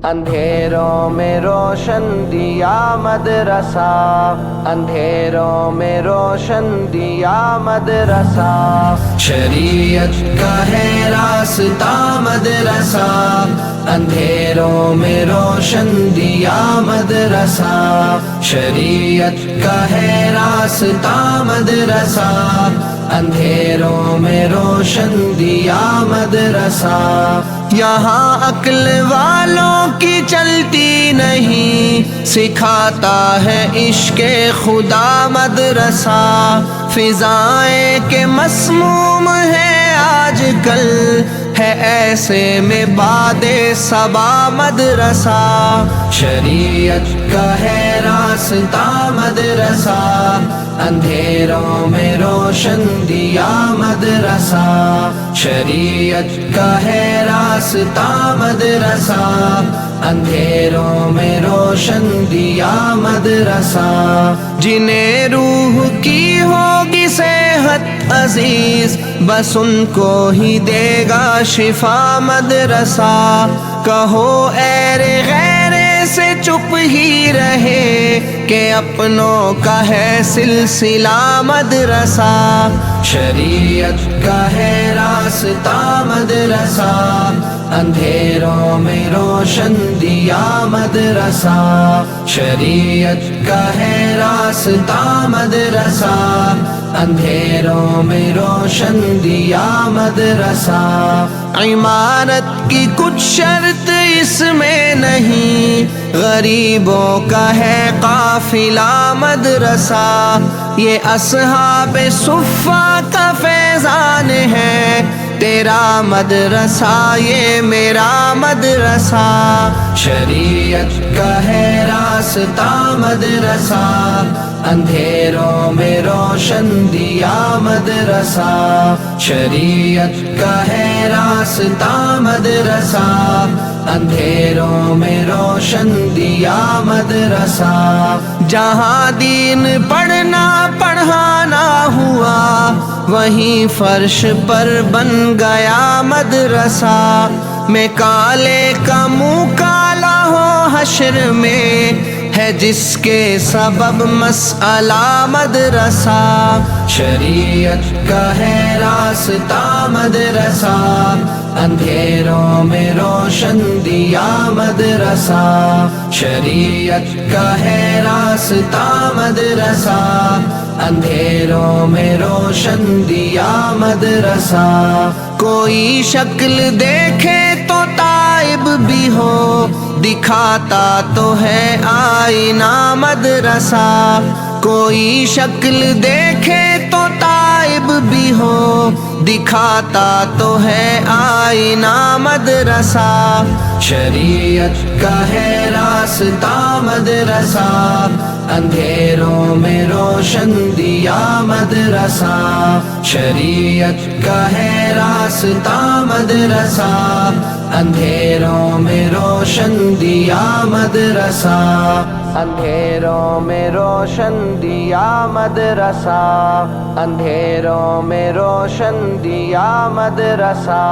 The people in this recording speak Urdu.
اندھیروں میں روشن دیا مدرسہ، اندھیروں میں روشن دیا مدرسہ، شریعت کا ہے راستہ مدرسہ، اندھیروں میں روشن دیا مدرسہ، شریعت کا ہے راستہ مدرسہ، اندھیروں میں روشن دیا مدرسہ، یہاں عقل والوں کی چلتی نہیں، سکھاتا ہے عشق خدا مدرسہ، فضائیں کے مسموم ہے آج کل، ہے ایسے میں باد صبا مدرسہ، شریعت کا ہے راستہ مدرسہ، اندھیروں میں روشن دیا مدرسہ، شریعت کا ہے راستہ مدرسہ، اندھیروں میں روشن دیا مدرسہ، جنہیں روح کی ہوگی صحت عزیز بس ان کو ہی دے گا شفا مدرسہ، کہو ایر غیر سے چپ ہی رہے کہ اپنوں کا ہے سلسلہ مدرسہ، شریعت کا ہے راستہ مدرسہ، اندھیروں میں روشن دیا مدرسہ، شریعت کا ہے راستہ مدرسہ، اندھیروں میں روشن دیا مدرسہ، عمارت کی کچھ شرط اس میں نہیں، غریبوں کا ہے قافلہ مدرسہ، یہ اصحاب صفہ کا فیضان ہے، تیرا مدرسہ یہ میرا مدرسہ، شریعت کا ہے راستہ مدرسہ، اندھیروں میں روشن دیا مدرسہ، شریعت کا ہے راستہ مدرسہ، اندھیروں میں روشن دیا مدرسہ، جہاں دین پڑھنا پڑھانا ہوا وہیں فرش پر بن گیا مدرسہ، میں کالے کا منہ کالا ہو حشر میں ہے جس کے سبب مسئلہ مدرسہ، شریعت کا ہے راستہ مدرسہ، اندھیروں میں روشن دیا مدرسہ، شریعت کا ہے راستہ مدرسہ، اندھیروں میں روشن دیا مدرسہ، کوئی شکل دیکھے تو تائب بھی ہو، دکھاتا تو ہے آئینہ مدرسہ، کوئی شکل دیکھے تو تائب بھی ہو، دکھاتا تو ہے آئینہ مدرسہ، شریعت کا ہے راستہ مدرسہ، اندھیروں میں روشن دیا مدرسہ، شریعت کا ہے راستہ مدرسہ، اندھیروں میں روشن دیا مدرسہ، اندھیروں میں روشن دیا مدرسہ، اندھیروں میں روشن دیا مدرسہ۔